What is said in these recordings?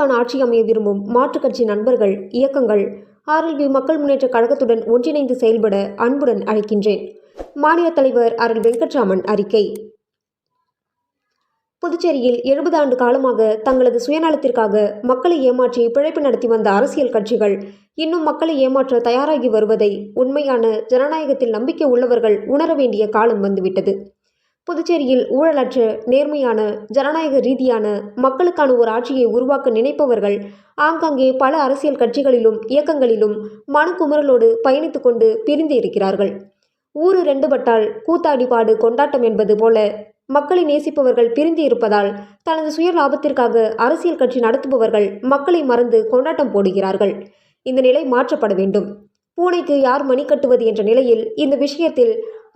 மக்களுக்கான ஆட்சி அமைய விரும்பும் மாற்றுக் கட்சி நண்பர்கள், இயக்கங்கள் ஆர்எல்வி மக்கள் முன்னேற்ற கழகத்துடன் ஒன்றிணைந்து செயல்பட அன்புடன் அழைக்கின்றேன். மாநில தலைவர் அருள் வெங்கட்ராமன் அறிக்கை. புதுச்சேரியில் 70 ஆண்டு காலமாக தங்களது சுயநலத்திற்காக மக்களை ஏமாற்றி பிழைப்பு நடத்தி வந்த அரசியல் கட்சிகள் இன்னும் மக்களை ஏமாற்ற தயாராகி வருவதை உண்மையான ஜனநாயகத்தில் நம்பிக்கை உள்ளவர்கள் உணர வேண்டிய காலம் வந்துவிட்டது. புதுச்சேரியில் ஊழலற்ற, நேர்மையான, ஜனநாயக ரீதியான மக்களுக்கான ஒரு ஆட்சியை உருவாக்க நினைப்பவர்கள் ஆங்காங்கே பல அரசியல் கட்சிகளிலும் இயக்கங்களிலும் மனுக்குமுறலோடு பயணித்துக் கொண்டு பிரிந்து இருக்கிறார்கள். ஊரு ரெண்டு பட்டால் கூத்தாடிப்பாடு கொண்டாட்டம் என்பது போல மக்களை நேசிப்பவர்கள் பிரிந்து இருப்பதால் தனது சுய லாபத்திற்காக அரசியல் கட்சி நடத்துபவர்கள் மக்களை மறந்து கொண்டாட்டம் போடுகிறார்கள். இந்த நிலை மாற்றப்பட வேண்டும். பூனைக்கு யார் மணி கட்டுவது என்ற நிலையில் இந்த விஷயத்தில்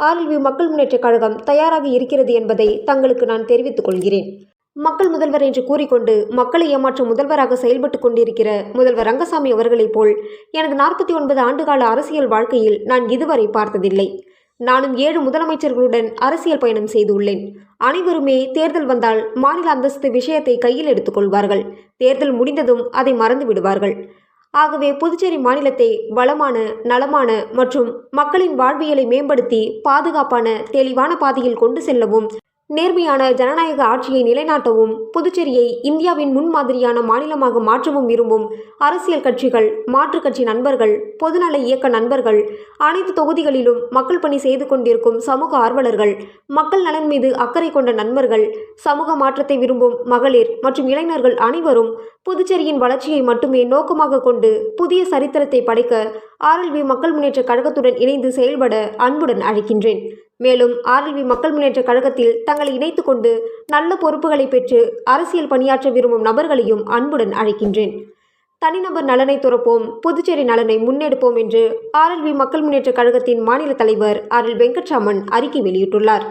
ஆர்எல்வி மக்கள் முன்னேற்ற கழகம் தயாராக இருக்கிறது என்பதை தங்களுக்கு நான் தெரிவித்துக் கொள்கிறேன். மக்கள் முதல்வர் என்று கூறிக்கொண்டு மக்களை ஏமாற்ற முதல்வராக செயல்பட்டுக் கொண்டிருக்கிற முதல்வர் ரங்கசாமி அவர்களைப் போல் எனது 49 ஆண்டுகால அரசியல் வாழ்க்கையில் நான் இதுவரை பார்த்ததில்லை. நானும் 7 முதலமைச்சர்களுடன் அரசியல் பயணம் செய்துள்ளேன். அனைவருமே தேர்தல் வந்தால் மாநில அந்தஸ்து விஷயத்தை கையில் எடுத்துக் கொள்வார்கள். தேர்தல் முடிந்ததும் அதை மறந்து விடுவார்கள். ஆகவே புதுச்சேரி மாநிலத்தை வளமான, நலமான மற்றும் மக்களின் வாழ்வியலை மேம்படுத்தி பாதுகாப்பான, தெளிவான பாதையில் கொண்டு செல்லவும், நேர்மையான ஜனநாயக ஆட்சியை நிலைநாட்டவும், புதுச்சேரியை இந்தியாவின் முன்மாதிரியான மாநிலமாக மாற்றவும் விரும்பும் அரசியல் கட்சிகள், மாற்றுக் கட்சி நண்பர்கள், பொதுநல இயக்க நண்பர்கள், அனைத்து தொகுதிகளிலும் மக்கள் பணி செய்து கொண்டிருக்கும் சமூக ஆர்வலர்கள், மக்கள் நலன் மீது அக்கறை கொண்ட நண்பர்கள், சமூக மாற்றத்தை விரும்பும் மகளிர் மற்றும் இளைஞர்கள் அனைவரும் புதுச்சேரியின் வளர்ச்சியை மட்டுமே நோக்கமாக கொண்டு புதிய சரித்திரத்தை படைக்க ஆர்எல்வி மக்கள் முன்னேற்ற கழகத்துடன் இணைந்து செயல்பட அன்புடன் அழைக்கின்றேன். மேலும் ஆர்எல்வி மக்கள் முன்னேற்ற கழகத்தில் தங்களை இணைத்துக் கொண்டு நல்ல பொறுப்புகளை பெற்று அரசியல் பணியாற்ற விரும்பும் நபர்களையும் அன்புடன் அழைக்கின்றேன். தனிநபர் நலனை துறப்போம், புதுச்சேரி நலனை முன்னெடுப்போம் என்று ஆர்எல்வி மக்கள் முன்னேற்ற கழகத்தின் மாநில தலைவர் அருள் வெங்கட்ராமன் அறிக்கை வெளியிட்டுள்ளார்.